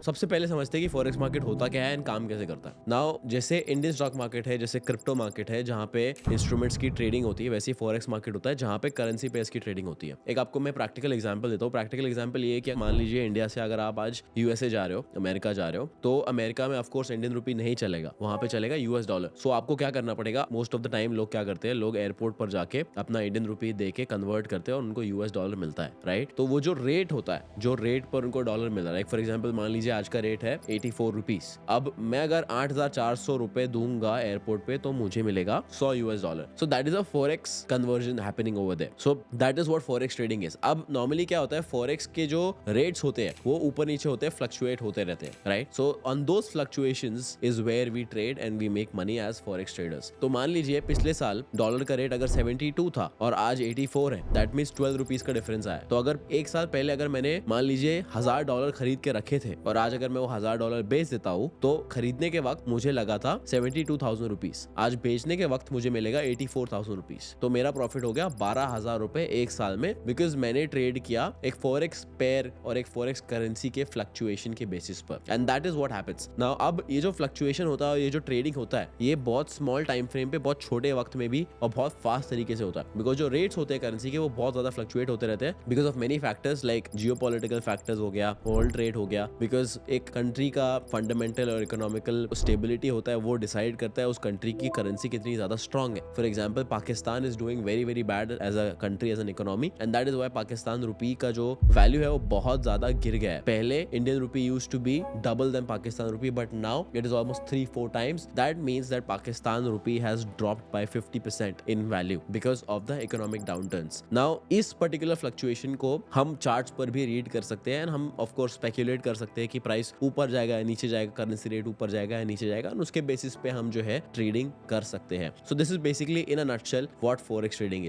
सबसे पहले समझते हैं कि फॉरेक्स मार्केट होता क्या है एंड काम कैसे करता है। नाउ जैसे इंडियन स्टॉक मार्केट है, जैसे क्रिप्टो मार्केट है जहाँ पे इंस्ट्रूमेंट्स की ट्रेडिंग होती है, वैसे ही फॉरेक्स मार्केट होता है जहाँ पे करेंसी पेयर्स की ट्रेडिंग होती है। एक आपको मैं प्रैक्टिकल एग्जांपल देता हूँ। प्रैक्टिकल एग्जांपल ये है कि मान लीजिए इंडिया से अगर आप आज यूएसए जा रहे हो, अमेरिका जा रहे हो, तो अमेरिका में ऑफकोर्स इंडियन रुपी नहीं चलेगा, वहां पे चलेगा यूएस डॉलर। सो आपको क्या करना पड़ेगा, मोस्ट ऑफ द टाइम लोग क्या करते हैं, लोग एयरपोर्ट पर जाके अपना इंडियन रुपी दे के कन्वर्ट करते हैं और उनको यूएस डॉलर मिलता है, राइट। तो वो जो रेट होता है, जो रेट पर उनको डॉलर मिल रहा है, फॉर एग्जाम्पल मान लीजिए आज का रेट है 84 रुपीज। अब मैं अगर 8,400 रुपए दूंगा एयरपोर्ट पे तो मुझे मिलेगा 100 US dollar. So that is a forex conversion happening over there. So that is what forex trading is. अब नॉर्मली क्या होता है, फॉरेक्स के जो रेट्स होते हैं वो ऊपर नीचे होते हैं, फ्लक्चुएट होते रहते हैं, right. So on those fluctuations is where we trade and we make money as forex traders. तो मान लीजिए पिछले साल डॉलर का रेट अगर 72 था और आज 84 है, दैट मीन्स 12 रुपीज का डिफरेंस आया। तो अगर एक साल पहले अगर मैंने मान लीजिए $1000 खरीद के रखे थे और आज अगर मैं वो $1000 बेच देता हूँ, तो खरीदने के वक्त मुझे लगा था 72,000 रुपीज, आज बेचने के वक्त मुझे मिलेगा 84,000 रुपीज। तो मेरा प्रॉफिट हो गया 12,000 रुपए एक साल में, बिकॉज मैंने ट्रेड किया एक फॉरेक्स पेयर और एक फॉरेक्स करेंसी के फ्लक्चुएशन के बेसिस पर। And that is what happens now. अब ये जो फ्लक्चुएशन होता है, ये जो ट्रेडिंग होता है, ये बहुत स्मॉल टाइम फ्रेम पे, बहुत छोटे वक्त में भी और बहुत फास्ट तरीके से होता है, बिकॉज जो रेट्स होते हैं करेंसी के वो बहुत ज्यादा फ्लक्चुएट होते रहते हैं because of many factors like geopolitical factors हो गया, वर्ल्ड ट्रेड हो गया। बिकॉज एक कंट्री का फंडामेंटल और इकोनॉमिकल स्टेबिलिटी होता है, वो डिसाइड करता है उस कंट्री की करेंसी कितनी ज्यादा स्ट्रांग है। For example Pakistan is doing very very bad as a country, as an economy, and that is why Pakistan rupee का जो वैल्यू है वो बहुत ज्यादा गिर गया है। पहले Indian rupee used to be double then Pakistan rupee, but now it is almost 3-4 times. That means that Pakistan rupee has dropped by 50% in value because of the economic downturns. Now इस particular fluctuation को हम charts पर भी read कर सकते हैं, and हम of course speculate कर सकते हैं कि प्राइस ऊपर जाएगा या नीचे जाएगा, करेंसी रेट ऊपर जाएगा या नीचे जाएगा, और उसके बेसिस पे हम जो है ट्रेडिंग कर सकते हैं। So this is basically in a nutshell what forex trading is.